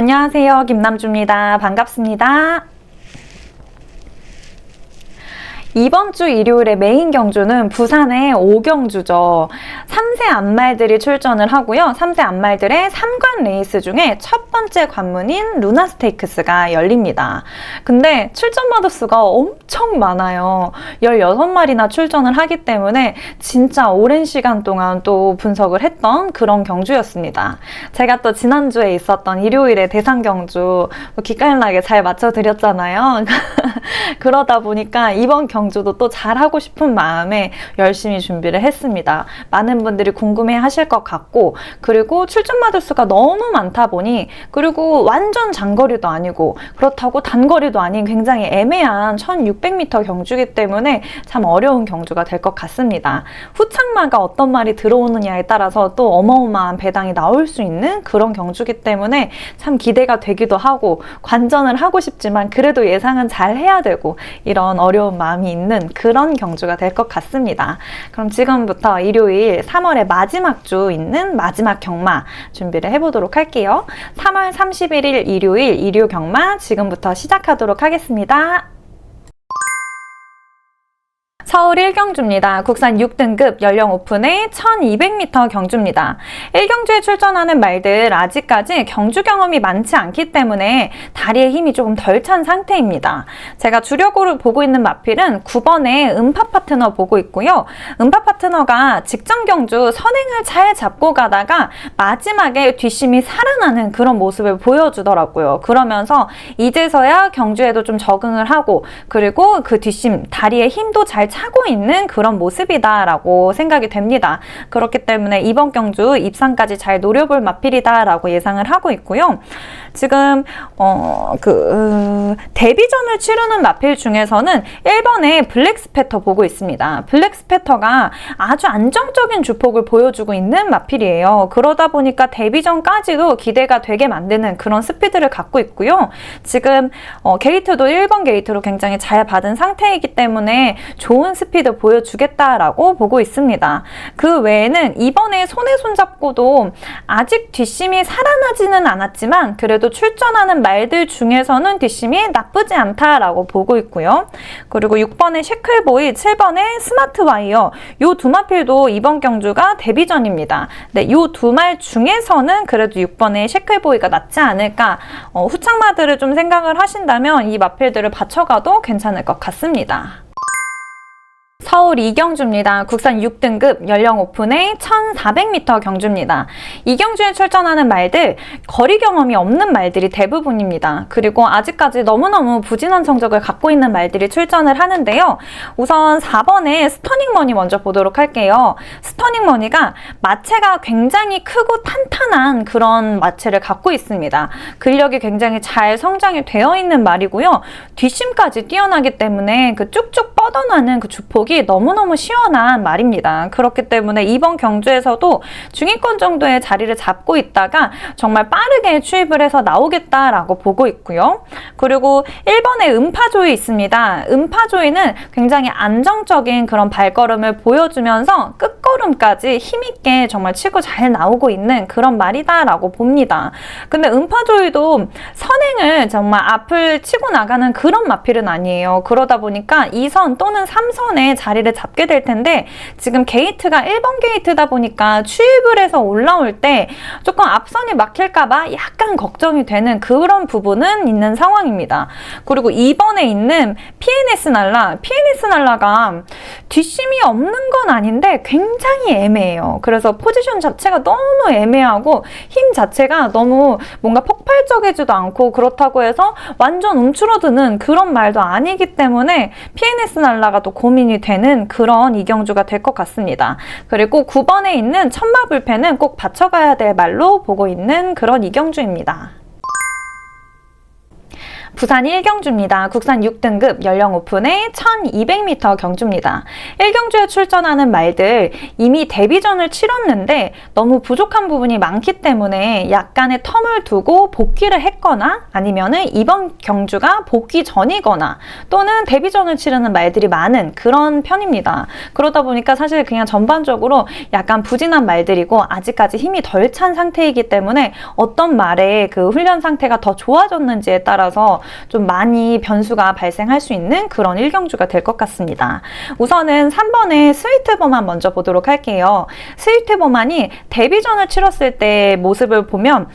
안녕하세요. 김남주입니다. 반갑습니다. 이번 주 일요일에 메인 경주는 부산의 5경주죠. 3세 안말들이 출전을 하고요. 3세 안말들의 3관 레이스 중에 첫 번째 관문인 루나 스테이크스가 열립니다. 근데 출전 마더수가 엄청 많아요. 16마리나 출전을 하기 때문에 진짜 오랜 시간 동안 또 분석을 했던 그런 경주였습니다. 제가 또 지난주에 있었던 일요일에 대상 경주 기깔나게 잘 맞춰드렸잖아요. 그러다 보니까 이번 경주도 또 잘하고 싶은 마음에 열심히 준비를 했습니다. 많은 분들이 궁금해 하실 것 같고, 그리고 출전 마더수가 너무 많다 보니, 그리고 완전 장거리도 아니고 그렇다고 단거리도 아닌 굉장히 애매한 1600m 경주이기 때문에 참 어려운 경주가 될 것 같습니다. 후창마가 어떤 말이 들어오느냐에 따라서 또 어마어마한 배당이 나올 수 있는 그런 경주이기 때문에 참 기대가 되기도 하고, 관전을 하고 싶지만 그래도 예상은 잘 해야 되고, 이런 어려운 마음이 있는 그런 경주가 될 것 같습니다. 그럼 지금부터 일요일 3월의 마지막 주 있는 마지막 경마 준비를 해보도록 할게요. 3월 31일 일요일 일요 경마 지금부터 시작하도록 하겠습니다. 서울 1경주입니다. 국산 6등급 연령 오픈의 1200m 경주입니다. 1경주에 출전하는 말들 아직까지 경주 경험이 많지 않기 때문에 다리에 힘이 조금 덜 찬 상태입니다. 제가 주력으로 보고 있는 마필은 9번의 음파 파트너 보고 있고요. 음파 파트너가 직전 경주 선행을 잘 잡고 가다가 마지막에 뒷심이 살아나는 그런 모습을 보여주더라고요. 그러면서 이제서야 경주에도 좀 적응을 하고, 그리고 그 뒷심 다리에 힘도 잘 차고 있는 그런 모습이다라고 생각이 됩니다. 그렇기 때문에 이번 경주 입상까지 잘 노려볼 마필이다라고 예상을 하고 있고요. 지금 데뷔전을 치르는 마필 중에서는 1번의 블랙스패터 보고 있습니다. 블랙스패터가 아주 안정적인 주폭을 보여주고 있는 마필이에요. 그러다 보니까 데뷔전까지도 기대가 되게 만드는 그런 스피드를 갖고 있고요. 지금 게이트도 1번 게이트로 굉장히 잘 받은 상태이기 때문에 좋은 스피드 보여주겠다라고 보고 있습니다. 그 외에는 이번에 손에 손잡고도 아직 뒷심이 살아나지는 않았지만 그래도 출전하는 말들 중에서는 뒷심이 나쁘지 않다라고 보고 있고요. 그리고 6번의 쉐클보이, 7번의 스마트 와이어, 이 두 마필도 이번 경주가 데뷔전입니다. 네, 이 두 말 중에서는 그래도 6번의 쉐클보이가 낫지 않을까, 후창마들을 좀 생각을 하신다면 이 마필들을 받쳐가도 괜찮을 것 같습니다. 서울 2경주입니다. 국산 6등급 연령 오픈의 1400m 경주입니다. 이 경주에 출전하는 말들, 거리 경험이 없는 말들이 대부분입니다. 그리고 아직까지 너무너무 부진한 성적을 갖고 있는 말들이 출전을 하는데요. 우선 4번의 스터닝머니 먼저 보도록 할게요. 스터닝머니가 마체가 굉장히 크고 탄탄한 그런 마체를 갖고 있습니다. 근력이 굉장히 잘 성장이 되어 있는 말이고요. 뒷심까지 뛰어나기 때문에 그 쭉쭉 뻗어나는 그 주폭이 너무너무 시원한 말입니다. 그렇기 때문에 이번 경주에서도 중위권 정도의 자리를 잡고 있다가 정말 빠르게 추입을 해서 나오겠다라고 보고 있고요. 그리고 1번에 음파조이 있습니다. 음파조이는 굉장히 안정적인 그런 발걸음을 보여주면서 끝걸음까지 힘있게 정말 치고 잘 나오고 있는 그런 말이다라고 봅니다. 근데 음파조이도 선행을 정말 앞을 치고 나가는 그런 마필은 아니에요. 그러다 보니까 2선 또는 3선에 자리를 잡게 될 텐데, 지금 게이트가 1번 게이트다 보니까 추입을 해서 올라올 때 조금 앞선이 막힐까봐 약간 걱정이 되는 그런 부분은 있는 상황입니다. 그리고 2번에 있는 PNS 날라가 뒷심이 없는 건 아닌데 굉장히 애매해요. 그래서 포지션 자체가 너무 애매하고 힘 자체가 너무 뭔가 폭발적이지도 않고, 그렇다고 해서 완전 움츠러드는 그런 말도 아니기 때문에 PNS 날라가 또 고민이 되는 그런 이경주가 될 것 같습니다. 그리고 9번에 있는 천마불패는 꼭 받쳐가야 될 말로 보고 있는 그런 이경주입니다. 부산 1경주입니다. 국산 6등급 연령 오픈의 1200m 경주입니다. 1경주에 출전하는 말들 이미 데뷔전을 치렀는데 너무 부족한 부분이 많기 때문에 약간의 텀을 두고 복귀를 했거나 아니면은 이번 경주가 복귀 전이거나 또는 데뷔전을 치르는 말들이 많은 그런 편입니다. 그러다 보니까 사실 그냥 전반적으로 약간 부진한 말들이고 아직까지 힘이 덜 찬 상태이기 때문에 어떤 말의 그 훈련 상태가 더 좋아졌는지에 따라서 좀 많이 변수가 발생할 수 있는 그런 1경주가 될 것 같습니다. 우선은 3번의 스위트버만 먼저 보도록 할게요. 스위트버만이 데뷔전을 치렀을 때 모습을 보면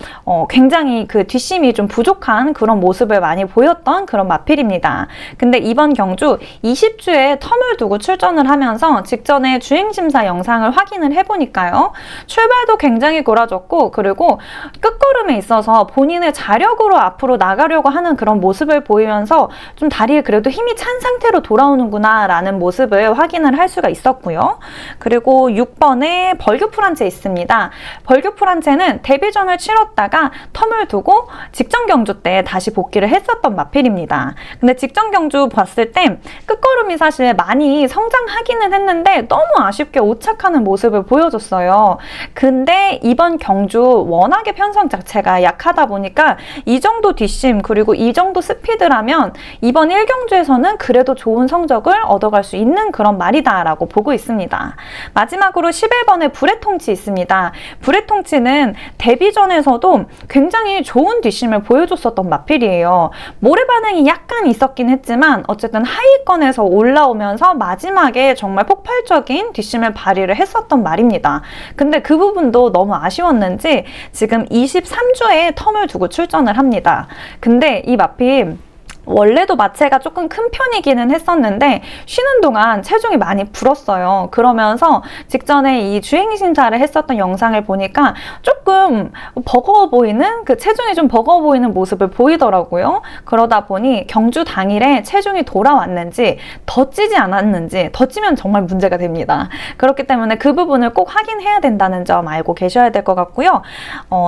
굉장히 그 뒷심이 좀 부족한 그런 모습을 많이 보였던 그런 마필입니다. 근데 이번 경주 20주에 텀을 두고 출전을 하면서 직전에 주행심사 영상을 확인을 해보니까요. 출발도 굉장히 골아졌고 그리고 끝걸음에 있어서 본인의 자력으로 앞으로 나가려고 하는 그런 모습을 보이면서 좀 다리에 그래도 힘이 찬 상태로 돌아오는구나 라는 모습을 확인을 할 수가 있었고요. 그리고 6번에 벌교프란체 있습니다. 벌교프란체는 데뷔전을 치렀다가 텀을 두고 직전 경주 때 다시 복귀를 했었던 마필입니다. 근데 직전 경주 봤을 때 끝걸음이 사실 많이 성장하기는 했는데 너무 아쉽게 오착하는 모습을 보여줬어요. 근데 이번 경주 워낙에 편성 자체가 약하다 보니까 이 정도 뒷심 그리고 이 정도 스피드라면 이번 1경주에서는 그래도 좋은 성적을 얻어갈 수 있는 그런 말이다 라고 보고 있습니다. 마지막으로 11번에 브레통치 있습니다. 브레통치는 데뷔전에서도 굉장히 좋은 뒷심을 보여줬었던 마필이에요. 모래 반응이 약간 있었긴 했지만 어쨌든 하위권에서 올라오면서 마지막에 정말 폭발적인 뒷심을 발휘를 했었던 말입니다. 근데 그 부분도 너무 아쉬웠는지 지금 23주에 텀을 두고 출전을 합니다. 근데 이 마필 원래도 마체가 조금 큰 편이기는 했었는데 쉬는 동안 체중이 많이 불었어요. 그러면서 직전에 이 주행심사를 했었던 영상을 보니까 조금 버거워 보이는 그 체중이 좀 버거워 보이는 모습을 보이더라고요. 그러다 보니 경주 당일에 체중이 돌아왔는지 더 찌지 않았는지 더 찌면 정말 문제가 됩니다. 그렇기 때문에 그 부분을 꼭 확인해야 된다는 점 알고 계셔야 될 것 같고요.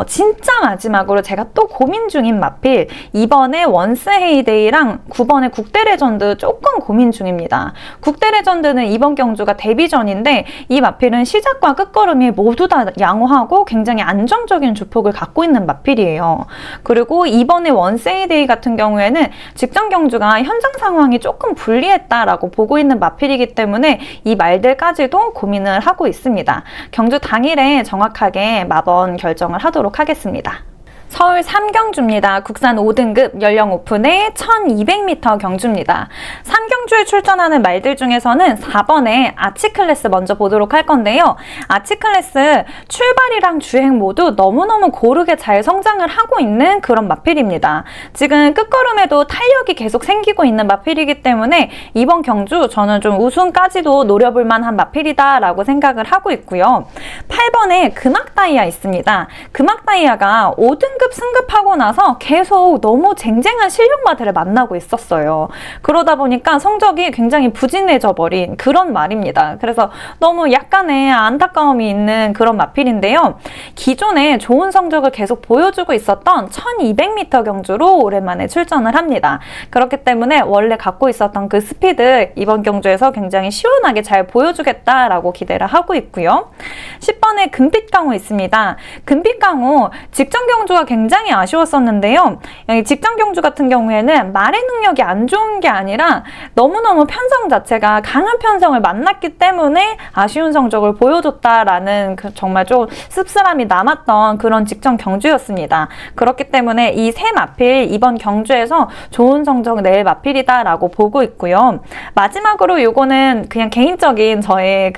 진짜 마지막으로 제가 또 고민 중인 마필 2번의 원스 헤이데이 랑 9번의 국대레전드 조금 고민 중입니다. 국대레전드는 이번 경주가 데뷔전인데 이 마필은 시작과 끝걸음이 모두 다 양호하고 굉장히 안정적인 주폭을 갖고 있는 마필이에요. 그리고 이번에 원세이데이 같은 경우에는 직전 경주가 현장 상황이 조금 불리했다라고 보고 있는 마필이기 때문에 이 말들까지도 고민을 하고 있습니다. 경주 당일에 정확하게 마번 결정을 하도록 하겠습니다. 서울 3경주입니다. 국산 5등급 연령 오픈의 1200m 경주입니다. 3경주에 출전하는 말들 중에서는 4번의 아치클래스 먼저 보도록 할 건데요. 아치클래스 출발이랑 주행 모두 너무너무 고르게 잘 성장을 하고 있는 그런 마필입니다. 지금 끝걸음에도 탄력이 계속 생기고 있는 마필이기 때문에 이번 경주 저는 좀 우승까지도 노려볼 만한 마필이다 라고 생각을 하고 있고요. 8번에 금악다이아 있습니다. 금악다이아가 5등급 승급하고 나서 계속 너무 쟁쟁한 실력마들을 만나고 있었어요. 그러다 보니까 성적이 굉장히 부진해져 버린 그런 말입니다. 그래서 너무 약간의 안타까움이 있는 그런 마필인데요. 기존에 좋은 성적을 계속 보여주고 있었던 1200m 경주로 오랜만에 출전을 합니다. 그렇기 때문에 원래 갖고 있었던 그 스피드 이번 경주에서 굉장히 시원하게 잘 보여주겠다라고 기대를 하고 있고요. 10번에 금빛강호 있습니다. 금빛강호 직전 경주가 굉장히 아쉬웠었는데요. 직전 경주 같은 경우에는 말의 능력이 안 좋은 게 아니라 너무너무 편성 자체가 강한 편성을 만났기 때문에 아쉬운 성적을 보여줬다라는 정말 좀 씁쓸함이 남았던 그런 직전 경주였습니다. 그렇기 때문에 이 세 마필 이번 경주에서 좋은 성적 낼 마필이다라고 보고 있고요. 마지막으로 요거는 그냥 개인적인 저의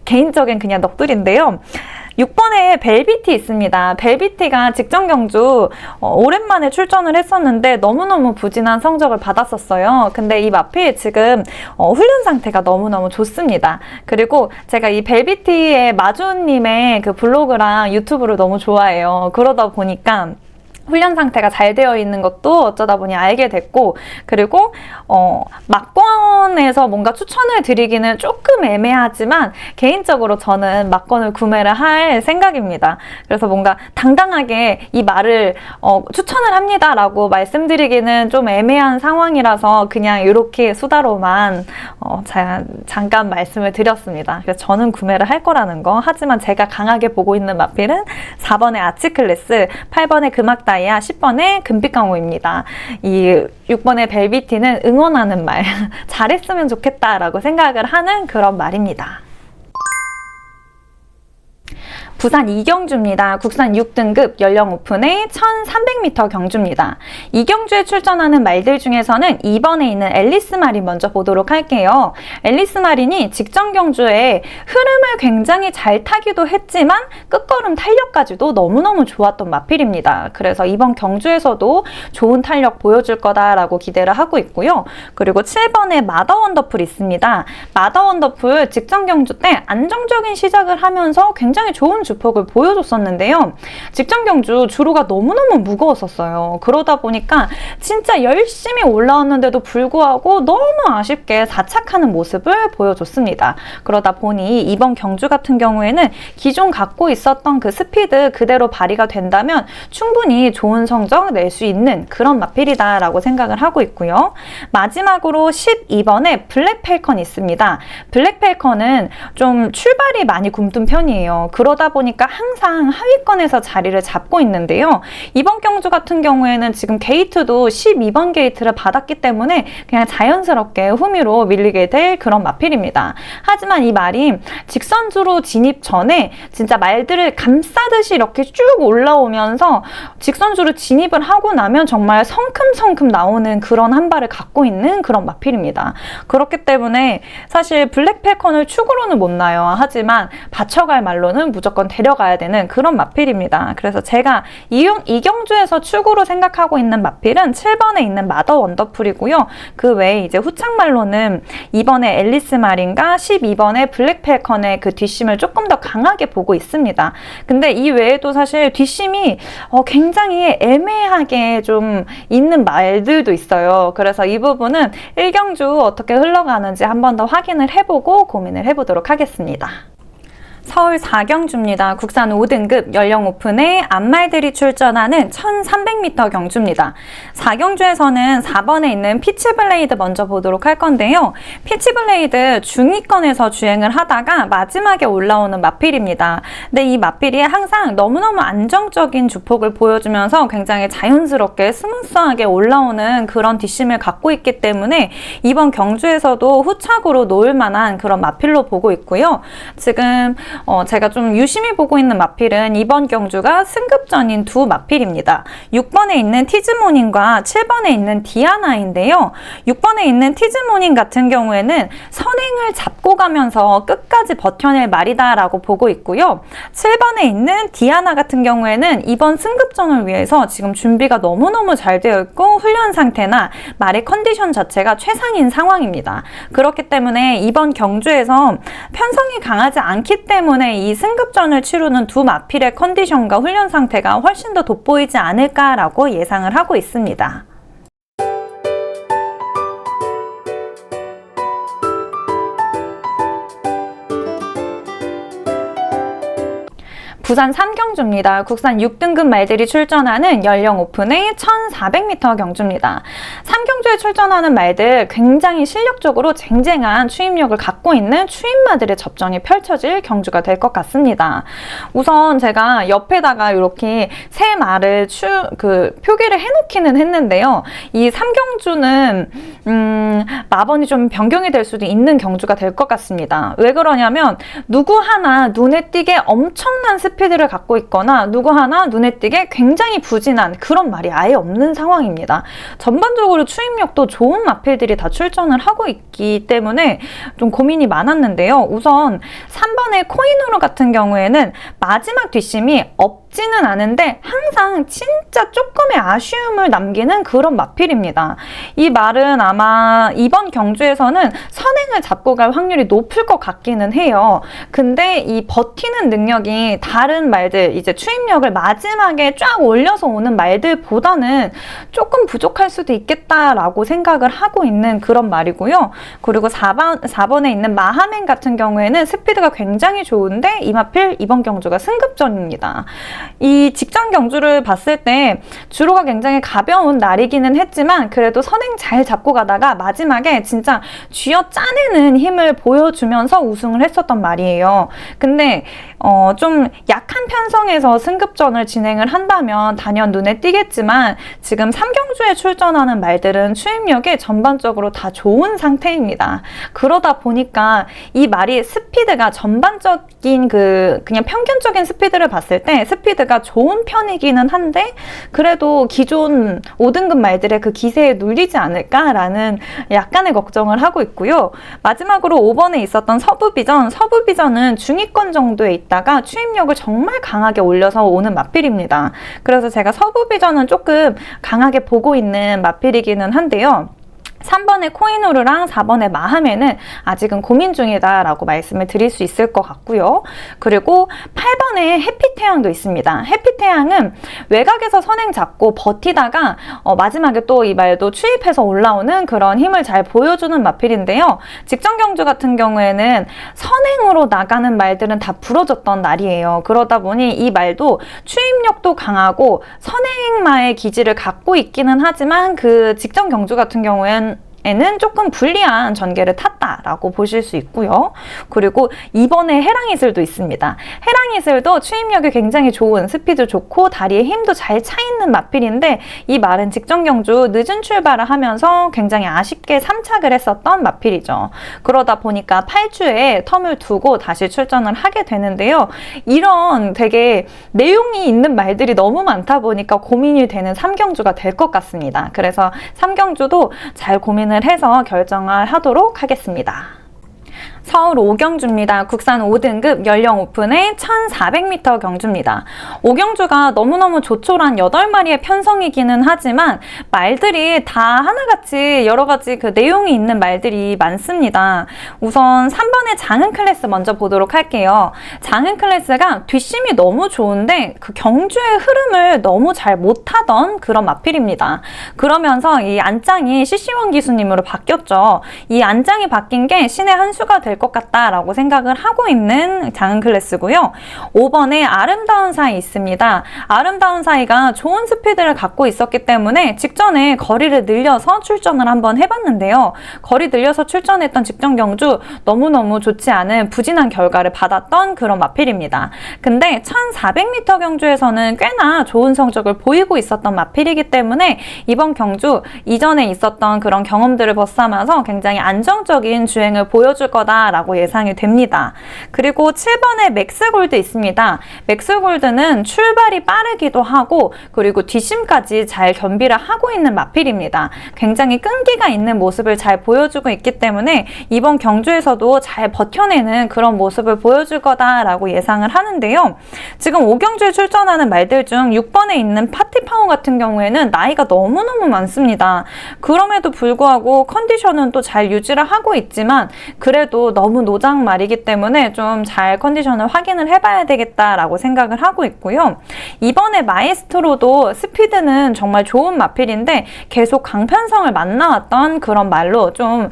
개인적인 그냥 넋두리인데요. 6번에 벨비티 있습니다. 벨비티가 직전 경주 오랜만에 출전을 했었는데 너무너무 부진한 성적을 받았었어요. 근데 이 마필 지금 훈련 상태가 너무너무 좋습니다. 그리고 제가 이 벨비티의 마주님의 그 블로그랑 유튜브를 너무 좋아해요. 그러다 보니까 훈련 상태가 잘 되어 있는 것도 어쩌다 보니 알게 됐고, 그리고 막권에서 뭔가 추천을 드리기는 조금 애매하지만 개인적으로 저는 막권을 구매를 할 생각입니다. 그래서 뭔가 당당하게 이 말을 추천을 합니다 라고 말씀드리기는 좀 애매한 상황이라서 그냥 이렇게 수다로만 잠깐 말씀을 드렸습니다. 그래서 저는 구매를 할 거라는 거. 하지만 제가 강하게 보고 있는 마필은 4번의 아치클래스, 8번의 금악다이아, 10번의 금빛강호입니다. 이 6번의 벨비티는 응원하는 말, 잘했으면 좋겠다라고 생각을 하는 그런 말입니다. 부산 이경주입니다. 국산 6등급 연령 오픈의 1300m 경주입니다. 이 경주에 출전하는 말들 중에서는 2번에 있는 앨리스 마린 먼저 보도록 할게요. 앨리스 마린이 직전 경주에 흐름을 굉장히 잘 타기도 했지만 끝걸음 탄력까지도 너무너무 좋았던 마필입니다. 그래서 이번 경주에서도 좋은 탄력 보여줄 거다라고 기대를 하고 있고요. 그리고 7번에 마더 원더풀 있습니다. 마더 원더풀 직전 경주 때 안정적인 시작을 하면서 굉장히 좋은 주폭을 보여줬었는데요. 직전 경주 주로가 너무너무 무거웠었어요. 그러다 보니까 진짜 열심히 올라왔는데도 불구하고 너무 아쉽게 자착하는 모습을 보여줬습니다. 그러다 보니 이번 경주 같은 경우에는 기존 갖고 있었던 그 스피드 그대로 발휘가 된다면 충분히 좋은 성적 낼 수 있는 그런 마필이다라고 생각을 하고 있고요. 마지막으로 12번에 블랙 펠컨이 있습니다. 블랙 펠컨은 좀 출발이 많이 굼뜬 편이에요. 그러다 보니까 항상 하위권에서 자리를 잡고 있는데요. 이번 경주 같은 경우에는 지금 게이트도 12번 게이트를 받았기 때문에 그냥 자연스럽게 후미로 밀리게 될 그런 마필입니다. 하지만 이 말이 직선주로 진입 전에 진짜 말들을 감싸듯이 이렇게 쭉 올라오면서 직선주로 진입을 하고 나면 정말 성큼성큼 나오는 그런 한 발을 갖고 있는 그런 마필입니다. 그렇기 때문에 사실 블랙 펠컨을 축으로는 못 나요. 하지만 받쳐갈 말로는 무조건 데려가야 되는 그런 마필입니다. 그래서 제가 이 경주에서 축으로 생각하고 있는 마필은 7번에 있는 마더 원더풀이고요. 그 외에 이제 후착말로는 2번의 앨리스 마린과 12번의 블랙 펠컨의 그 뒷심을 조금 더 강하게 보고 있습니다. 근데 이 외에도 사실 뒷심이 굉장히 애매하게 좀 있는 말들도 있어요. 그래서 이 부분은 1경주 어떻게 흘러가는지 한 번 더 확인을 해보고 고민을 해보도록 하겠습니다. 서울 4경주입니다. 국산 5등급 연령 오픈에 앞말들이 출전하는 1300m 경주입니다. 4경주에서는 4번에 있는 피치블레이드 먼저 보도록 할 건데요. 피치블레이드 중위권에서 주행을 하다가 마지막에 올라오는 마필입니다. 근데 이 마필이 항상 너무너무 안정적인 주폭을 보여주면서 굉장히 자연스럽게 스무스하게 올라오는 그런 뒷심을 갖고 있기 때문에 이번 경주에서도 후착으로 놓을 만한 그런 마필로 보고 있고요. 지금 제가 좀 유심히 보고 있는 마필은 이번 경주가 승급전인 두 마필입니다. 6번에 있는 티즈모닝과 7번에 있는 디아나인데요. 6번에 있는 티즈모닝 같은 경우에는 선행을 잡고 가면서 끝까지 버텨낼 말이다라고 보고 있고요. 7번에 있는 디아나 같은 경우에는 이번 승급전을 위해서 지금 준비가 너무너무 잘 되어 있고 훈련 상태나 말의 컨디션 자체가 최상인 상황입니다. 그렇기 때문에 이번 경주에서 편성이 강하지 않기 때문에 이 승급전을 치르는 두 마필의 컨디션과 훈련 상태가 훨씬 더 돋보이지 않을까라고 예상을 하고 있습니다. 부산 3경주입니다. 국산 6등급 말들이 출전하는 연령 오픈의 1400m 경주입니다. 3경주에 출전하는 말들 굉장히 실력적으로 쟁쟁한 추임력을 갖고 있는 추임마들의 접전이 펼쳐질 경주가 될 것 같습니다. 우선 제가 옆에다가 이렇게 세 말을 표기를 해놓기는 했는데요. 이 3경주는 마번이 좀 변경이 될 수도 있는 경주가 될 것 같습니다. 왜 그러냐면 누구 하나 눈에 띄게 엄청난 스피드를 갖고 있거나 누구 하나 눈에 띄게 굉장히 부진한 그런 말이 아예 없는 상황입니다. 전반적으로 추임력도 좋은 마필들이 다 출전을 하고 있기 때문에 좀 고민이 많았는데요. 우선 3번의 코이누르 같은 경우에는 마지막 뒷심이 없지는 않은데 항상 진짜 조금의 아쉬움을 남기는 그런 마필입니다. 이 말은 아마 이번 경주에서는 선행을 잡고 갈 확률이 높을 것 같기는 해요. 근데 이 버티는 능력이 다른 다른 말들, 이제 추임력을 마지막에 쫙 올려서 오는 말들보다는 조금 부족할 수도 있겠다라고 생각을 하고 있는 그런 말이고요. 그리고 4번에 있는 마하멘 같은 경우에는 스피드가 굉장히 좋은데 이마필 이번 경주가 승급전입니다. 이 직전 경주를 봤을 때 주로가 굉장히 가벼운 날이기는 했지만 그래도 선행 잘 잡고 가다가 마지막에 진짜 쥐어 짜내는 힘을 보여주면서 우승을 했었단 말이에요. 근데 좀 약한 편성에서 승급전을 진행을 한다면 단연 눈에 띄겠지만 지금 3경주에 출전하는 말들은 추임력이 전반적으로 다 좋은 상태입니다. 그러다 보니까 이 말이 스피드가 전반적인 그냥 평균적인 스피드를 봤을 때 스피드가 좋은 편이기는 한데 그래도 기존 5등급 말들의 그 기세에 눌리지 않을까라는 약간의 걱정을 하고 있고요. 마지막으로 5번에 있었던 서부비전은 중위권 정도에 있다가 추임력을 정말 강하게 올려서 오는 마필입니다. 그래서 제가 서부비전은 조금 강하게 보고 있는 마필이기는 한데요. 3번의 코이누르랑 4번의 마하멘은 아직은 고민 중이다라고 말씀을 드릴 수 있을 것 같고요. 그리고 8번의 해피태양도 있습니다. 해피태양은 외곽에서 선행 잡고 버티다가 마지막에 또 이 말도 추입해서 올라오는 그런 힘을 잘 보여주는 마필인데요. 직전 경주 같은 경우에는 선행으로 나가는 말들은 다 부러졌던 날이에요. 그러다 보니 이 말도 추입력도 강하고 선행마의 기질을 갖고 있기는 하지만 그 직전 경주 같은 경우에는 조금 불리한 전개를 탔다라고 보실 수 있고요. 그리고 이번에 해랑이슬도 있습니다. 해랑이슬도 추임력이 굉장히 좋은, 스피드 좋고 다리에 힘도 잘 차 있는 마필인데 이 말은 직전 경주 늦은 출발을 하면서 굉장히 아쉽게 3착을 했었던 마필이죠. 그러다 보니까 8주에 텀을 두고 다시 출전을 하게 되는데요. 이런 되게 내용이 있는 말들이 너무 많다 보니까 고민이 되는 3경주가 될 것 같습니다. 그래서 3경주도 잘 고민을 해서 결정을 하도록 하겠습니다. 서울 5경주입니다. 국산 5등급 연령 오픈의 1400m 경주입니다. 5경주가 너무너무 조촐한 8마리의 편성이기는 하지만 말들이 다 하나같이 여러가지 그 내용이 있는 말들이 많습니다. 우선 3번의 장흥 클래스 먼저 보도록 할게요. 장흥 클래스가 뒷심이 너무 좋은데 그 경주의 흐름을 너무 잘 못하던 그런 마필입니다. 그러면서 이 안장이 CC1 기수님으로 바뀌었죠. 이 안장이 바뀐 게 신의 한 수가 될 것 같다라고 생각을 하고 있는 장흥 클래스고요. 5번에 아름다운 사이 있습니다. 아름다운 사이가 좋은 스피드를 갖고 있었기 때문에 직전에 거리를 늘려서 출전을 한번 해봤는데요. 거리 늘려서 출전했던 직전 경주 너무너무 좋지 않은 부진한 결과를 받았던 그런 마필입니다. 근데 1400m 경주에서는 꽤나 좋은 성적을 보이고 있었던 마필이기 때문에 이번 경주 이전에 있었던 그런 경험들을 벗삼아서 굉장히 안정적인 주행을 보여줄 거다 라고 예상이 됩니다. 그리고 7번에 맥스골드 있습니다. 맥스골드는 출발이 빠르기도 하고 그리고 뒷심까지 잘 겸비를 하고 있는 마필입니다. 굉장히 끈기가 있는 모습을 잘 보여주고 있기 때문에 이번 경주에서도 잘 버텨내는 그런 모습을 보여줄 거다라고 예상을 하는데요. 지금 5경주에 출전하는 말들 중 6번에 있는 파티파워 같은 경우에는 나이가 너무너무 많습니다. 그럼에도 불구하고 컨디션은 또 잘 유지를 하고 있지만 그래도 너무 노장 말이기 때문에 좀 잘 컨디션을 확인을 해봐야 되겠다라고 생각을 하고 있고요. 이번에 마에스트로도 스피드는 정말 좋은 마필인데 계속 강편성을 만나왔던 그런 말로 좀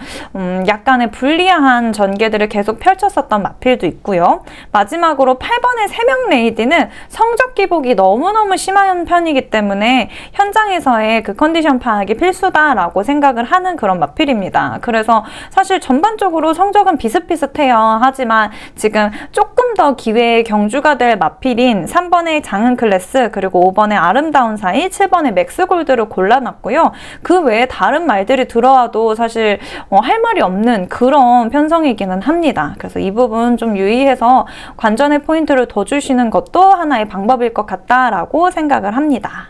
약간의 불리한 전개들을 계속 펼쳤었던 마필도 있고요. 마지막으로 8번의 세명 레이디는 성적 기복이 너무너무 심한 편이기 때문에 현장에서의 그 컨디션 파악이 필수다라고 생각을 하는 그런 마필입니다. 그래서 사실 전반적으로 성적은 비슷비슷해요. 하지만 지금 조금 더 기회의 경주가 될 마필인 3번의 장흥 클래스 그리고 5번의 아름다운 사이 7번의 맥스골드를 골라놨고요. 그 외에 다른 말들이 들어와도 사실 할 말이 없는 그런 편성이기는 합니다. 그래서 이 부분 좀 유의해서 관전의 포인트를 더 주시는 것도 하나의 방법일 것 같다라고 생각을 합니다.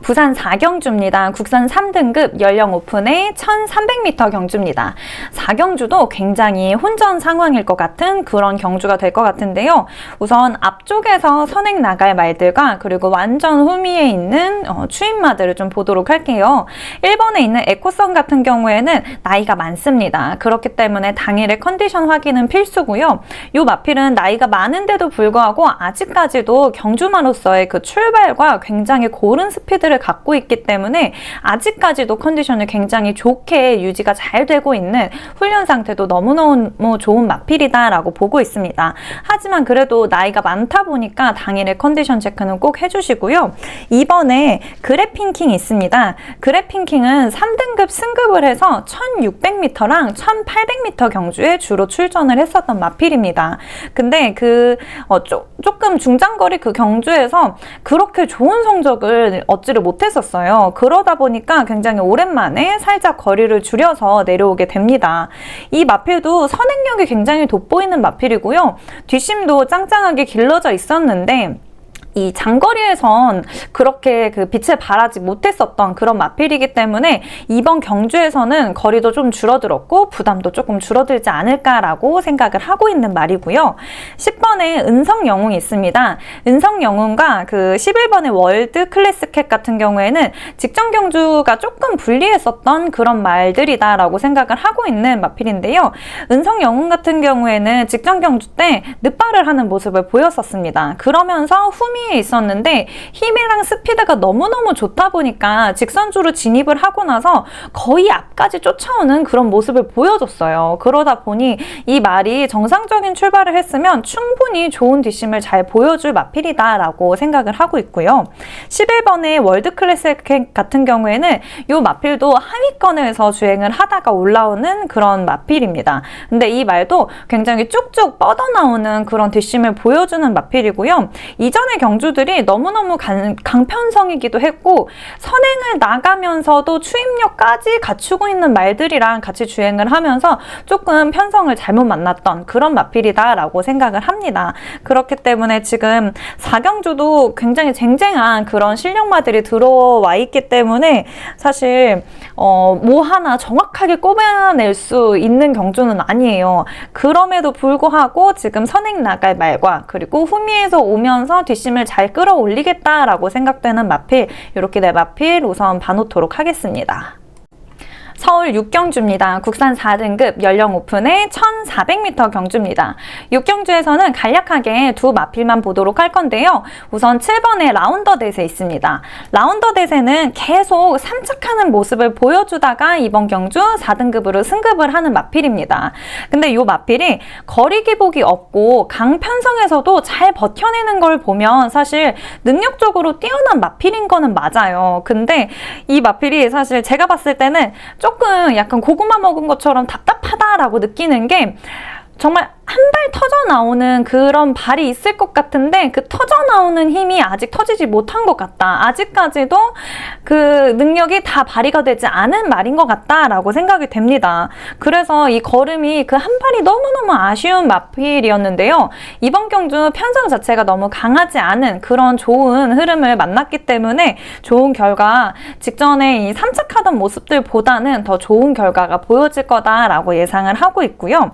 부산 4경주입니다. 국산 3등급 연령 오픈의 1300m 경주입니다. 4경주도 굉장히 혼전 상황일 것 같은 그런 경주가 될 것 같은데요. 우선 앞쪽에서 선행 나갈 말들과 그리고 완전 후미에 있는 추임마들을 좀 보도록 할게요. 1번에 있는 에코선 같은 경우에는 나이가 많습니다. 그렇기 때문에 당일의 컨디션 확인은 필수고요. 이 마필은 나이가 많은데도 불구하고 아직까지도 경주마로서의 그 출발과 굉장히 고른 스피드를 갖고 있기 때문에 아직까지도 컨디션이 굉장히 좋게 유지가 잘 되고 있는 훈련 상태도 너무너무 좋은 마필이다라고 보고 있습니다. 하지만 그래도 나이가 많다 보니까 당일의 컨디션 체크는 꼭 해주시고요. 2번에 그래핑킹이 있습니다. 그래핑킹은 3등급 승급을 해서 1600m랑 1800m 경주에 주로 출전을 했었던 마필입니다. 근데 조금 중장거리 그 경주에서 그렇게 좋은 성적을 얻지를 못했었어요. 그러다 보니까 굉장히 오랜만에 살짝 거리를 줄여서 내려오게 됩니다. 이 마필도 선행력이 굉장히 돋보이는 마필이고요. 뒷심도 짱짱하게 길러져 있었는데 이 장거리에선 그렇게 그 빛을 발하지 못했었던 그런 마필이기 때문에 이번 경주에서는 거리도 좀 줄어들었고 부담도 조금 줄어들지 않을까라고 생각을 하고 있는 말이고요. 10번에 은성영웅이 있습니다. 은성영웅과 그 11번의 월드 클래스캣 같은 경우에는 직전 경주가 조금 불리했었던 그런 말들이다라고 생각을 하고 있는 마필인데요. 은성영웅 같은 경우에는 직전 경주 때 늑발을 하는 모습을 보였었습니다. 그러면서 후미에 있었는데 힘이랑 스피드가 너무너무 좋다 보니까 직선주로 진입을 하고 나서 거의 앞까지 쫓아오는 그런 모습을 보여줬어요. 그러다 보니 이 말이 정상적인 출발을 했으면 충분히 좋은 뒷심을 잘 보여줄 마필이다 라고 생각을 하고 있고요. 11번의 월드 클래스캣 같은 경우에는 이 마필도 하위권에서 주행을 하다가 올라오는 그런 마필입니다. 근데 이 말도 굉장히 쭉쭉 뻗어나오는 그런 뒷심을 보여주는 마필이고요. 이전의 경주들이 너무너무 강편성이기도 했고 선행을 나가면서도 추임력까지 갖추고 있는 말들이랑 같이 주행을 하면서 조금 편성을 잘못 만났던 그런 마필이다라고 생각을 합니다. 그렇기 때문에 지금 4경주도 굉장히 쟁쟁한 그런 실력마들이 들어와 있기 때문에 사실 뭐 하나 정확하게 꼽아낼 수 있는 경주는 아니에요. 그럼에도 불구하고 지금 선행 나갈 말과 그리고 후미에서 오면서 뒷심을 잘 끌어올리겠다라고 생각되는 마필, 이렇게 네 마필 우선 봐놓도록 하겠습니다. 서울 6경주입니다. 국산 4등급 연령 오픈의 1400m 경주입니다. 6경주에서는 간략하게 두 마필만 보도록 할 건데요. 우선 7번의 라운더댓에 있습니다. 라운더댓에는 계속 삼착하는 모습을 보여주다가 이번 경주 4등급으로 승급을 하는 마필입니다. 근데 이 마필이 거리 기복이 없고 강편성에서도 잘 버텨내는 걸 보면 사실 능력적으로 뛰어난 마필인 거는 맞아요. 근데 이 마필이 사실 제가 봤을 때는 조금 약간 고구마 먹은 것처럼 답답하다라고 느끼는 게 정말 한 발 터져 나오는 그런 발이 있을 것 같은데 그 터져 나오는 힘이 아직 터지지 못한 것 같다. 아직까지도 그 능력이 다 발휘가 되지 않은 말인 것 같다라고 생각이 됩니다. 그래서 이 걸음이 그 한 발이 너무너무 아쉬운 마필이었는데요. 이번 경주 편성 자체가 너무 강하지 않은 그런 좋은 흐름을 만났기 때문에 좋은 결과, 직전에 이 삼착하던 모습들보다는 더 좋은 결과가 보여질 거다라고 예상을 하고 있고요.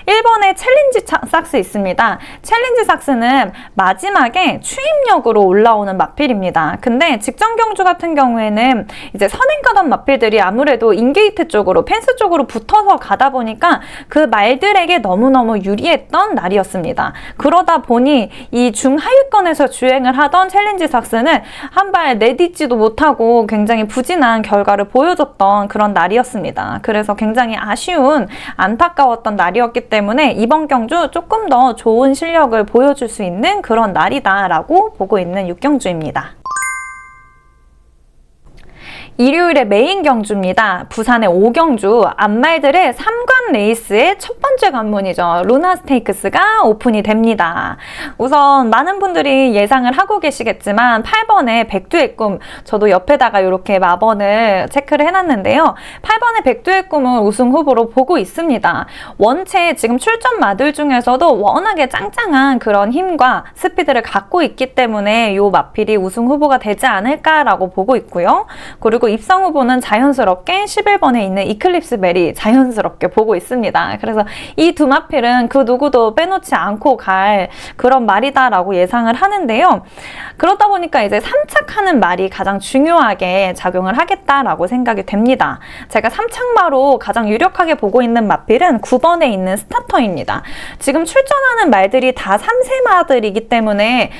1번에 챌린지 삭스 있습니다. 챌린지 삭스는 마지막에 추임력으로 올라오는 마필입니다. 근데 직전 경주 같은 경우에는 이제 선행 가던 마필들이 아무래도 인게이트 쪽으로, 펜스 쪽으로 붙어서 가다 보니까 그 말들에게 너무너무 유리했던 날이었습니다. 그러다 보니 이 중하위권에서 주행을 하던 챌린지 삭스는 한 발 내딛지도 못하고 굉장히 부진한 결과를 보여줬던 그런 날이었습니다. 그래서 굉장히 아쉬운, 안타까웠던 날이었기 때문에 이번 경주 조금 더 좋은 실력을 보여줄 수 있는 그런 날이다라고 보고 있는 6경주입니다. 일요일에 메인 경주입니다. 부산의 5경주, 앞말들의 3관 빨간 레이스의 첫 번째 관문이죠. 루나 스테이크스가 오픈이 됩니다. 우선 많은 분들이 예상을 하고 계시겠지만 8번의 백두의 꿈, 저도 옆에다가 이렇게 마번을 체크를 해놨는데요. 8번의 백두의 꿈을 우승 후보로 보고 있습니다. 원체 지금 출전 마들 중에서도 워낙에 짱짱한 그런 힘과 스피드를 갖고 있기 때문에 이 마필이 우승 후보가 되지 않을까라고 보고 있고요. 그리고 입성 후보는 자연스럽게 11번에 있는 이클립스 베리 자연스럽게 보고 있습니다. 그래서 이 두 마필은 그 누구도 빼놓지 않고 갈 그런 말이다라고 예상을 하는데요. 그러다 보니까 이제 3착하는 말이 가장 중요하게 작용을 하겠다라고 생각이 됩니다. 제가 3착마로 가장 유력하게 보고 있는 마필은 9번에 있는 스타터입니다. 지금 출전하는 말들이 다 3세마들이기 때문에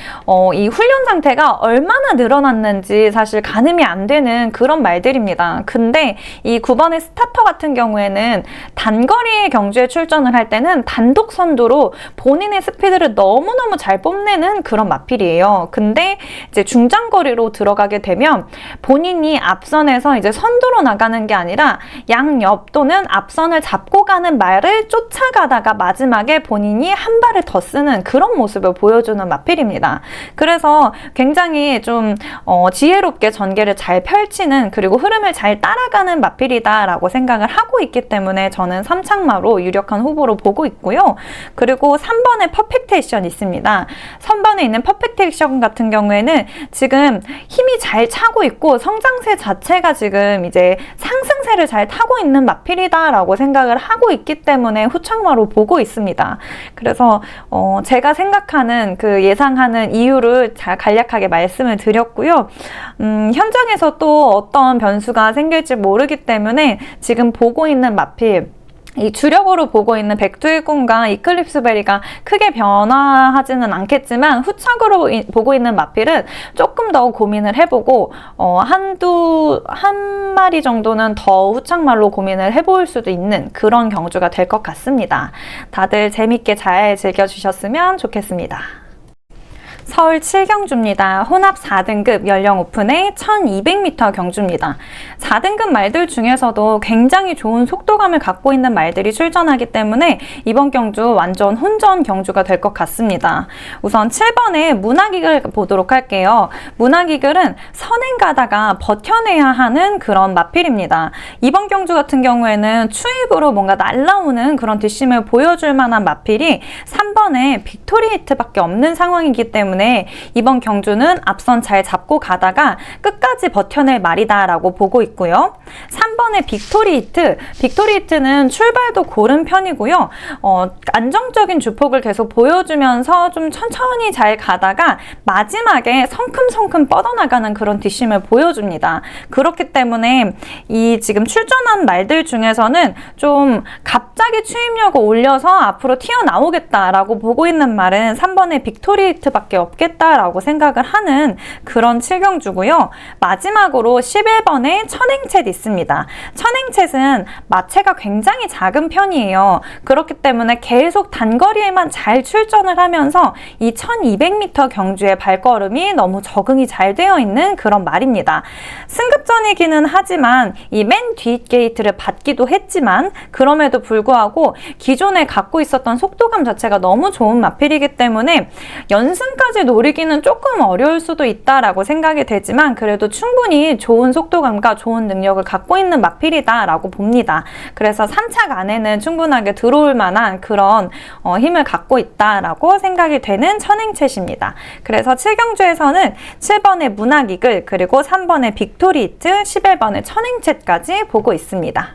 이 훈련 상태가 얼마나 늘어났는지 사실 가늠이 안 되는 그런 말들입니다. 근데 이 9번의 스타터 같은 경우에는 단거리 경주에 출전을 할 때는 단독 선두로 본인의 스피드를 너무너무 잘 뽐내는 그런 마필이에요. 근데 이제 중장거리로 들어가게 되면 본인이 앞선에서 이제 선두로 나가는 게 아니라 양옆 또는 앞선을 잡고 가는 말을 쫓아가다가 마지막에 본인이 한 발을 더 쓰는 그런 모습을 보여주는 마필입니다. 그래서 굉장히 좀 지혜롭게 전개를 잘 펼치는, 그리고 흐름을 잘 따라가는 마필이다라고 생각을 하고 있기 때문에 저는 3착마로 유력한 후보로 보고 있고요. 그리고 3번의 퍼펙트 액션 있습니다. 3번에 있는 퍼펙트 액션 같은 경우에는 지금 힘이 잘 차고 있고 성장세 자체가 지금 이제 상승세를 잘 타고 있는 마필이다라고 생각을 하고 있기 때문에 후착마로 보고 있습니다. 그래서 제가 생각하는 그 예상하는 이유를 잘 간략하게 말씀을 드렸고요. 현장에서 또 어떤 변수가 생길지 모르기 때문에 지금 보고 있는 마필, 이 주력으로 보고 있는 백두의 꿈과 이클립스 베리가 크게 변화하지는 않겠지만 후착으로 보고 있는 마필은 조금 더 고민을 해보고 한 마리 정도는 더 후착말로 고민을 해볼 수도 있는 그런 경주가 될 것 같습니다. 다들 재밌게 잘 즐겨주셨으면 좋겠습니다. 서울 7경주입니다. 혼합 4등급 연령 오픈의 1200m 경주입니다. 4등급 말들 중에서도 굉장히 좋은 속도감을 갖고 있는 말들이 출전하기 때문에 이번 경주 완전 혼전 경주가 될 것 같습니다. 우선 7번의 문학이글 보도록 할게요. 문학이글은 선행 가다가 버텨내야 하는 그런 마필입니다. 이번 경주 같은 경우에는 추입으로 뭔가 날라오는 그런 뒷심을 보여줄 만한 마필이 3번의 빅토리 히트밖에 없는 상황이기 때문에 이번 경주는 앞선 잘 잡고 가다가 끝까지 버텨낼 말이다 라고 보고 있고요. 3번의 빅토리 히트, 빅토리 히트는 출발도 고른 편이고요. 안정적인 주폭을 계속 보여주면서 좀 천천히 잘 가다가 마지막에 성큼성큼 뻗어나가는 그런 뒷심을 보여줍니다. 그렇기 때문에 이 지금 출전한 말들 중에서는 좀 갑자기 추임력을 올려서 앞으로 튀어나오겠다라고 보고 있는 말은 3번의 빅토리 히트밖에 없겠다라고 생각을 하는 그런 7경주고요. 마지막으로 11번에 천행챗 있습니다. 천행챗은 마체가 굉장히 작은 편이에요. 그렇기 때문에 계속 단거리에만 잘 출전을 하면서 이 1200m 경주의 발걸음이 너무 적응이 잘 되어 있는 그런 말입니다. 승급전이기는 하지만 이 맨 뒷 게이트를 받기도 했지만 그럼에도 불구하고 기존에 갖고 있었던 속도감 자체가 너무 좋은 마필이기 때문에 연승까지 노리기는 조금 어려울 수도 있다라고 생각이 되지만 그래도 충분히 좋은 속도감과 좋은 능력을 갖고 있는 마필이다라고 봅니다. 그래서 3착 안에는 충분하게 들어올 만한 그런 힘을 갖고 있다라고 생각이 되는 천행챗입니다. 그래서 7경주에서는 7번의 문학이글, 그리고 3번의 빅토리 히트, 11번의 천행챗까지 보고 있습니다.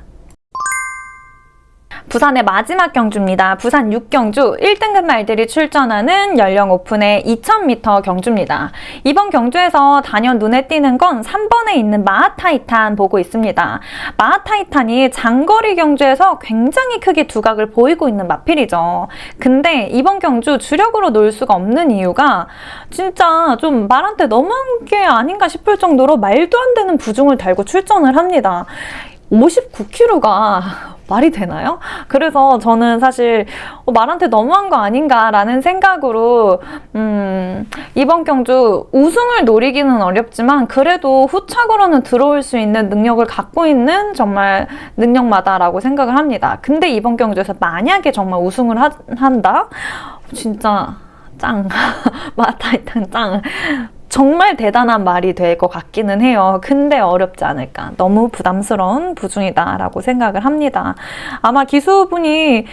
부산의 마지막 경주입니다. 부산 6경주 1등급 말들이 출전하는 연령 오픈의 2000m 경주입니다. 이번 경주에서 단연 눈에 띄는 건 3번에 있는 마하타이탄 보고 있습니다. 마하타이탄이 장거리 경주에서 굉장히 크게 두각을 보이고 있는 마필이죠. 근데 이번 경주 주력으로 놓을 수가 없는 이유가 진짜 좀 말한테 너무한 게 아닌가 싶을 정도로 말도 안 되는 부중을 달고 출전을 합니다. 59kg가 말이 되나요? 그래서 저는 사실 말한테 너무한 거 아닌가라는 생각으로 이번 경주 우승을 노리기는 어렵지만 그래도 후착으로는 들어올 수 있는 능력을 갖고 있는 정말 능력마다라고 생각을 합니다. 근데 이번 경주에서 만약에 정말 우승을 한다? 진짜 짱. 마타이탄 짱. 정말 대단한 말이 될 것 같기는 해요. 근데 어렵지 않을까. 너무 부담스러운 부중이다라고 생각을 합니다. 아마 기수분이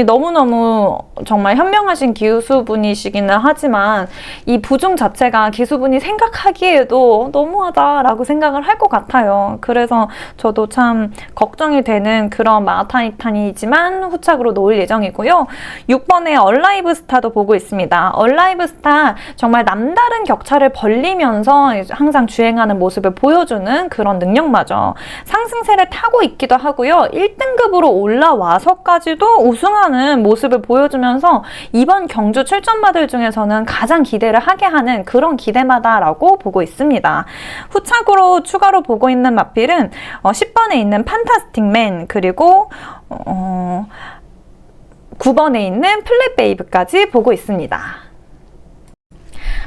너무너무 정말 현명하신 기수분이시기는 하지만 이 부중 자체가 기수분이 생각하기에도 너무하다라고 생각을 할 것 같아요. 그래서 저도 참 걱정이 되는 그런 마타이탄이지만 후착으로 놓을 예정이고요. 6번에 얼라이브 스타도 보고 있습니다. 얼라이브 스타 정말 남다른 격차를 벌리면서 항상 주행하는 모습을 보여주는 그런 능력마저 상승세를 타고 있기도 하고요. 1등급으로 올라와서까지도 우승하는 모습을 보여주면서 이번 경주 출전마들 중에서는 가장 기대를 하게 하는 그런 기대마다라고 보고 있습니다. 후착으로 추가로 보고 있는 마필은 10번에 있는 판타스틱맨 그리고 9번에 있는 플랫베이브까지 보고 있습니다.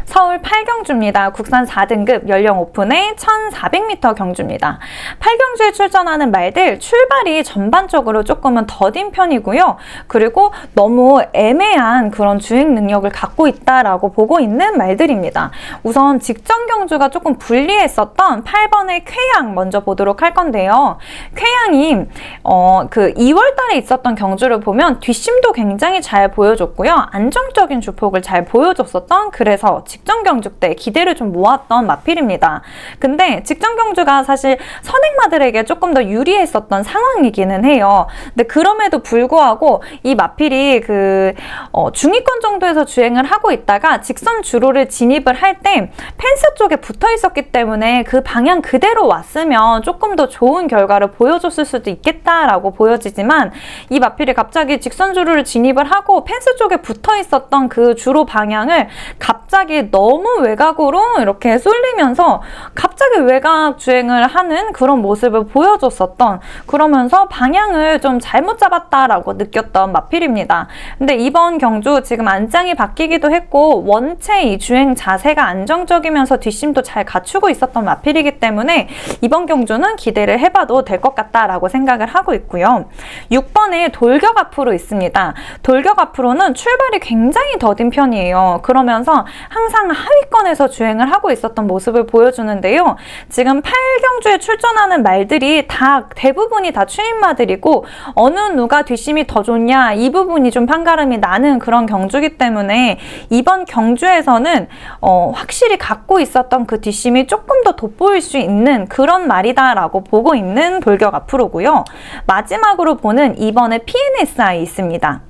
서울 8경주입니다. 국산 4등급 연령 오픈의 1400m 경주입니다. 8경주에 출전하는 말들 출발이 전반적으로 조금은 더딘 편이고요. 그리고 너무 애매한 그런 주행 능력을 갖고 있다라고 보고 있는 말들입니다. 우선 직전 경주가 조금 불리했었던 8번의 쾌양 먼저 보도록 할 건데요. 쾌양이 그 2월 달에 있었던 경주를 보면 뒷심도 굉장히 잘 보여줬고요. 안정적인 주폭을 잘 보여줬었던 그래서 직전 경주 때 기대를 좀 모았던 마필입니다. 근데 직전 경주가 사실 선행마들에게 조금 더 유리했었던 상황이기는 해요. 근데 그럼에도 불구하고 이 마필이 중위권 정도에서 주행을 하고 있다가 직선 주로를 진입을 할 때 펜스 쪽에 붙어 있었기 때문에 그 방향 그대로 왔으면 조금 더 좋은 결과를 보여줬을 수도 있겠다라고 보여지지만 이 마필이 갑자기 직선 주로를 진입을 하고 펜스 쪽에 붙어 있었던 그 주로 방향을 갑자기 너무 외곽으로 이렇게 쏠리면서 갑자기 외곽 주행을 하는 그런 모습을 보여줬었던 그러면서 방향을 좀 잘못 잡았다라고 느꼈던 마필입니다. 근데 이번 경주 지금 안장이 바뀌기도 했고 원체 이 주행 자세가 안정적이면서 뒷심도 잘 갖추고 있었던 마필이기 때문에 이번 경주는 기대를 해봐도 될 것 같다라고 생각을 하고 있고요. 6번에 돌격 앞으로 있습니다. 돌격 앞으로는 출발이 굉장히 더딘 편이에요. 그러면서 항상 하위권에서 주행을 하고 있었던 모습을 보여주는데요. 지금 8경주에 출전하는 말들이 대부분이 다 추임마들이고 어느 누가 뒷심이 더 좋냐 이 부분이 좀 판가름이 나는 그런 경주이기 때문에 이번 경주에서는 확실히 갖고 있었던 그 뒷심이 조금 더 돋보일 수 있는 그런 말이다라고 보고 있는 돌격 앞으로고요. 마지막으로 보는 2번의 PNSI 있습니다.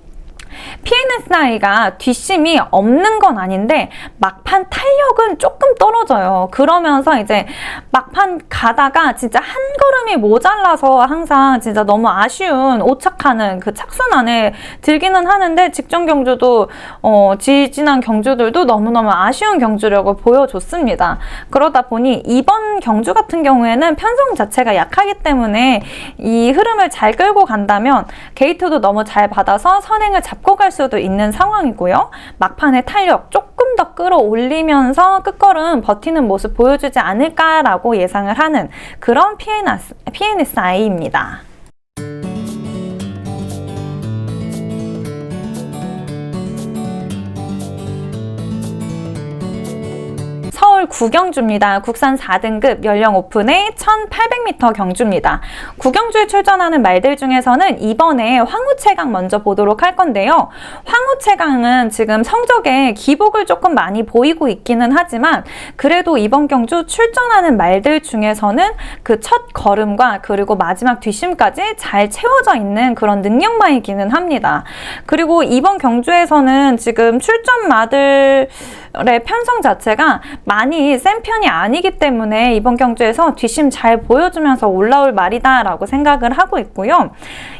PNSI가 뒷심이 없는 건 아닌데 막판 탄력은 조금 떨어져요. 그러면서 이제 막판 가다가 진짜 한 걸음이 모자라서 항상 진짜 너무 아쉬운 오착하는 그 착순 안에 들기는 하는데 직전 경주도 지지난 경주들도 너무너무 아쉬운 경주력을 보여줬습니다. 그러다 보니 이번 경주 같은 경우에는 편성 자체가 약하기 때문에 이 흐름을 잘 끌고 간다면 게이트도 너무 잘 받아서 선행을 잡고 갈 수도 있는 상황이고요. 막판의 탄력 조금 더 끌어올리면서 끝걸음 버티는 모습 보여주지 않을까라고 예상을 하는 그런 PNSI입니다. 서울 9경주입니다. 국산 4등급 연령 오픈의 1800m 경주입니다. 9경주에 출전하는 말들 중에서는 이번에 황우채강 먼저 보도록 할 건데요. 황우채강은 지금 성적에 기복을 조금 많이 보이고 있기는 하지만 그래도 이번 경주 출전하는 말들 중에서는 그 첫 걸음과 그리고 마지막 뒷심까지 잘 채워져 있는 그런 능력마이기는 합니다. 그리고 이번 경주에서는 지금 출전 마들의 편성 자체가 많이 많이 센 편이 아니기 때문에 이번 경주에서 뒷심 잘 보여주면서 올라올 말이다 라고 생각을 하고 있고요.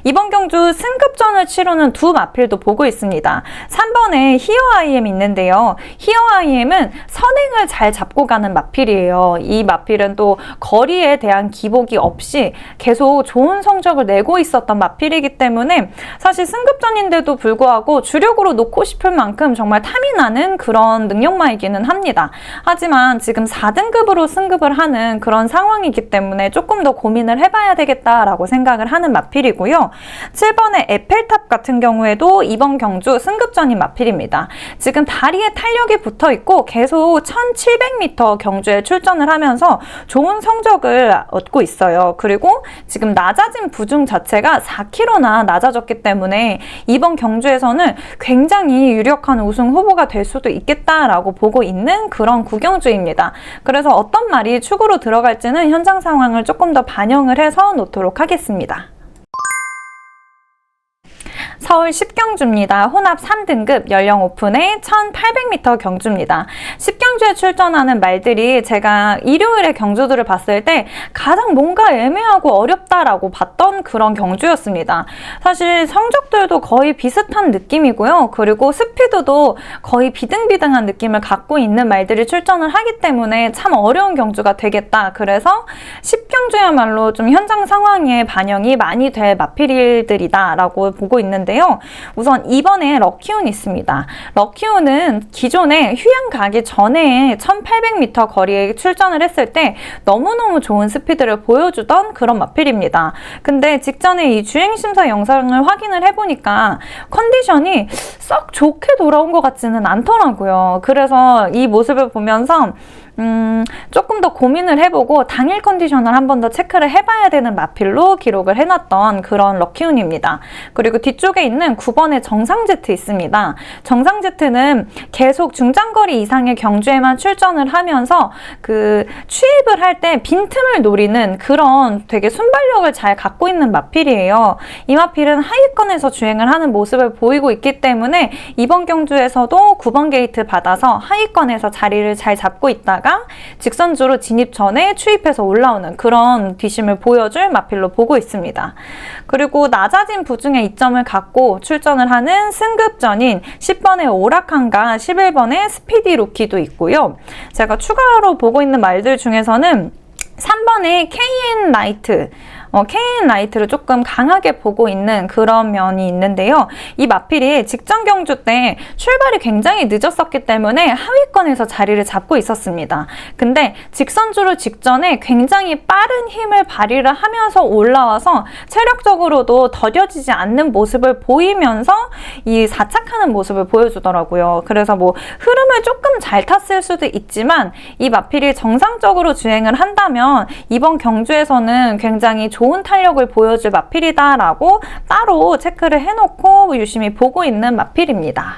이번 경주 승급전을 치르는 두 마필도 보고 있습니다. 3번에 히어 IM 있는데요. 히어 IM은 선행을 잘 잡고 가는 마필이에요. 이 마필은 또 거리에 대한 기복이 없이 계속 좋은 성적을 내고 있었던 마필이기 때문에 사실 승급전인데도 불구하고 주력으로 놓고 싶을 만큼 정말 탐이 나는 그런 능력마이기는 합니다. 하지만 지금 4등급으로 승급을 하는 그런 상황이기 때문에 조금 더 고민을 해봐야 되겠다라고 생각을 하는 마필이고요. 7번의 에펠탑 같은 경우에도 이번 경주 승급전인 마필입니다. 지금 다리에 탄력이 붙어 있고 계속 1700m 경주에 출전을 하면서 좋은 성적을 얻고 있어요. 그리고 지금 낮아진 부중 자체가 4kg나 낮아졌기 때문에 이번 경주에서는 굉장히 유력한 우승 후보가 될 수도 있겠다라고 보고 있는 그런 구경주입니다. 그래서 어떤 말이 축으로 들어갈지는 현장 상황을 조금 더 반영을 해서 놓도록 하겠습니다. 서울 10경주입니다. 혼합 3등급 연령 오픈의 1800m 경주입니다. 10경주에 출전하는 말들이 제가 일요일에 경주들을 봤을 때 가장 뭔가 애매하고 어렵다라고 봤던 그런 경주였습니다. 사실 성적들도 거의 비슷한 느낌이고요. 그리고 스피드도 거의 비등비등한 느낌을 갖고 있는 말들이 출전을 하기 때문에 참 어려운 경주가 되겠다. 그래서 10경주야말로 좀 현장 상황에 반영이 많이 될 마필들이다라고 보고 있는데요. 우선 2번에 럭키운이 있습니다. 럭키운은 기존에 휴양 가기 전에 1800m 거리에 출전을 했을 때 너무너무 좋은 스피드를 보여주던 그런 마필입니다. 근데 직전에 이 주행심사 영상을 확인을 해보니까 컨디션이 썩 좋게 돌아온 것 같지는 않더라고요. 그래서 이 모습을 보면서 조금 더 고민을 해보고 당일 컨디션을 한 번 더 체크를 해봐야 되는 마필로 기록을 해놨던 그런 럭키운입니다. 그리고 뒤쪽에 있는 9번의 정상제트 있습니다. 정상제트는 계속 중장거리 이상의 경주에만 출전을 하면서 그 추입을 할 때 빈틈을 노리는 그런 되게 순발력을 잘 갖고 있는 마필이에요. 이 마필은 하위권에서 주행을 하는 모습을 보이고 있기 때문에 이번 경주에서도 9번 게이트 받아서 하위권에서 자리를 잘 잡고 있다가 직선주로 진입 전에 추입해서 올라오는 그런 뒷심을 보여줄 마필로 보고 있습니다. 그리고 낮아진 부중의 이점을 갖고 출전을 하는 승급전인 10번의 오락한과 11번의 스피디 루키도 있고요. 제가 추가로 보고 있는 말들 중에서는 3번의 KN 라이트 KN 라이트를 조금 강하게 보고 있는 그런 면이 있는데요. 이 마필이 직전 경주 때 출발이 굉장히 늦었었기 때문에 하위권에서 자리를 잡고 있었습니다. 근데 직선주를 직전에 굉장히 빠른 힘을 발휘를 하면서 올라와서 체력적으로도 더뎌지지 않는 모습을 보이면서 이 사착하는 모습을 보여주더라고요. 그래서 뭐 흐름을 조금 잘 탔을 수도 있지만 이 마필이 정상적으로 주행을 한다면 이번 경주에서는 굉장히 좋은 탄력을 보여줄 마필이다라고 따로 체크를 해놓고 유심히 보고 있는 마필입니다.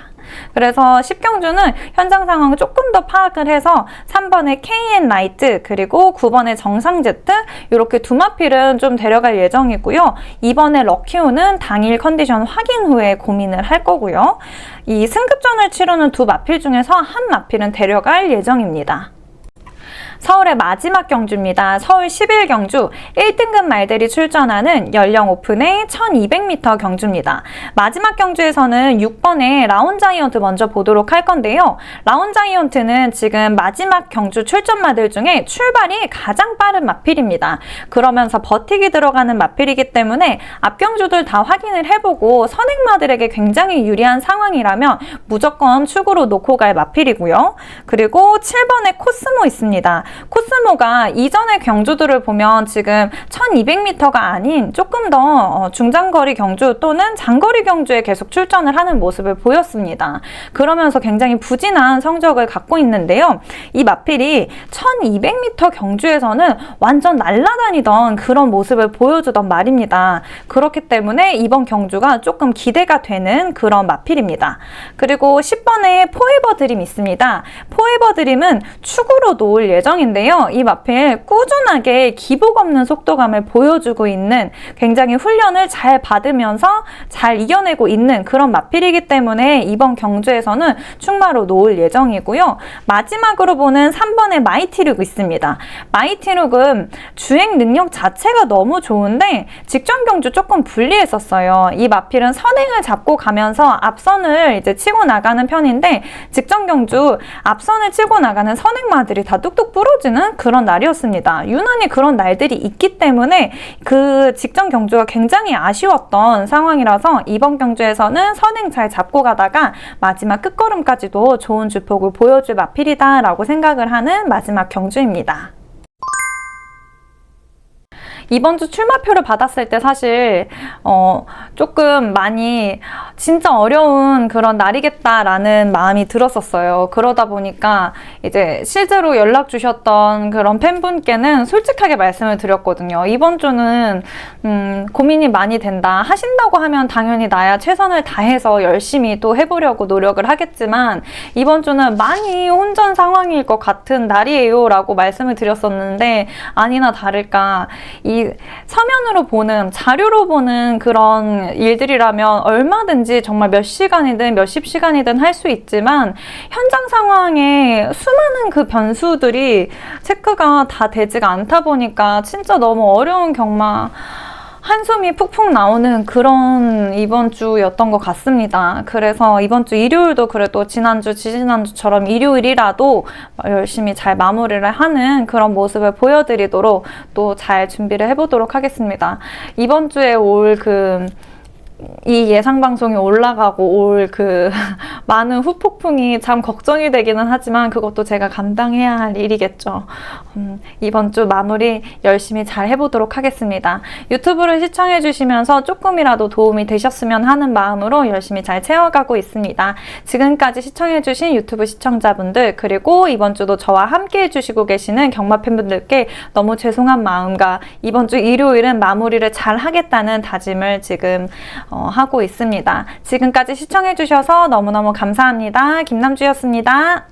그래서 10경주는 현장 상황을 조금 더 파악을 해서 3번의 KN 라이트 그리고 9번의 정상제트 이렇게 두 마필은 좀 데려갈 예정이고요. 2번의 럭키우는 당일 컨디션 확인 후에 고민을 할 거고요. 이 승급전을 치르는 두 마필 중에서 한 마필은 데려갈 예정입니다. 서울의 마지막 경주입니다. 서울 11경주 1등급 말들이 출전하는 연령 오픈의 1200m 경주입니다. 마지막 경주에서는 6번의 라온자이언트 먼저 보도록 할 건데요. 라온자이언트는 지금 마지막 경주 출전마들 중에 출발이 가장 빠른 마필입니다. 그러면서 버티기 들어가는 마필이기 때문에 앞경주들 다 확인을 해보고 선행마들에게 굉장히 유리한 상황이라면 무조건 축으로 놓고 갈 마필이고요. 그리고 7번의 코스모 있습니다. 코스모가 이전의 경주들을 보면 지금 1200m가 아닌 조금 더 중장거리 경주 또는 장거리 경주에 계속 출전을 하는 모습을 보였습니다. 그러면서 굉장히 부진한 성적을 갖고 있는데요. 이 마필이 1200m 경주에서는 완전 날아다니던 그런 모습을 보여주던 말입니다. 그렇기 때문에 이번 경주가 조금 기대가 되는 그런 마필입니다. 그리고 10번에 포에버 드림 있습니다. 포에버 드림은 축으로 놓을 예정입니다. 예정인데요. 이 마필 꾸준하게 기복 없는 속도감을 보여주고 있는 굉장히 훈련을 잘 받으면서 잘 이겨내고 있는 그런 마필이기 때문에 이번 경주에서는 충마로 놓을 예정이고요. 마지막으로 보는 3번의 마이티룩 있습니다. 마이티룩은 주행 능력 자체가 너무 좋은데 직전 경주 조금 불리했었어요. 이 마필은 선행을 잡고 가면서 앞선을 이제 치고 나가는 편인데 직전 경주 앞선을 치고 나가는 선행마들이 다 뚝뚝 부러지는 그런 날이었습니다. 유난히 그런 날들이 있기 때문에 그 직전 경주가 굉장히 아쉬웠던 상황이라서 이번 경주에서는 선행 잘 잡고 가다가 마지막 끝걸음까지도 좋은 주폭을 보여줄 마필이다 라고 생각을 하는 마지막 경주입니다. 이번 주 출마표를 받았을 때 사실 조금 많이 진짜 어려운 그런 날이겠다라는 마음이 들었었어요. 그러다 보니까 이제 실제로 연락 주셨던 그런 팬분께는 솔직하게 말씀을 드렸거든요. 이번 주는 고민이 많이 된다. 하신다고 하면 당연히 나야 최선을 다해서 열심히 또 해보려고 노력을 하겠지만 이번 주는 많이 혼전 상황일 것 같은 날이에요 라고 말씀을 드렸었는데 아니나 다를까 이 서면으로 보는 자료로 보는 그런 일들이라면 얼마든지 정말 몇 시간이든 몇십 시간이든 할 수 있지만 현장 상황에 수많은 그 변수들이 체크가 다 되지가 않다 보니까 진짜 너무 어려운 경마 한숨이 푹푹 나오는 그런 이번 주였던 것 같습니다. 그래서 이번 주 일요일도 그래도 지난주, 지지난주처럼 일요일이라도 열심히 잘 마무리를 하는 그런 모습을 보여드리도록 또 잘 준비를 해보도록 하겠습니다. 이번 주에 올 이 예상 방송이 올라가고 올 많은 후폭풍이 참 걱정이 되기는 하지만 그것도 제가 감당해야 할 일이겠죠. 이번 주 마무리 열심히 잘 해보도록 하겠습니다. 유튜브를 시청해 주시면서 조금이라도 도움이 되셨으면 하는 마음으로 열심히 잘 채워가고 있습니다. 지금까지 시청해 주신 유튜브 시청자분들 그리고 이번 주도 저와 함께 해주시고 계시는 경마 팬분들께 너무 죄송한 마음과 이번 주 일요일은 마무리를 잘 하겠다는 다짐을 지금 하고 있습니다. 지금까지 시청해 주셔서 너무너무 감사합니다. 김남주였습니다.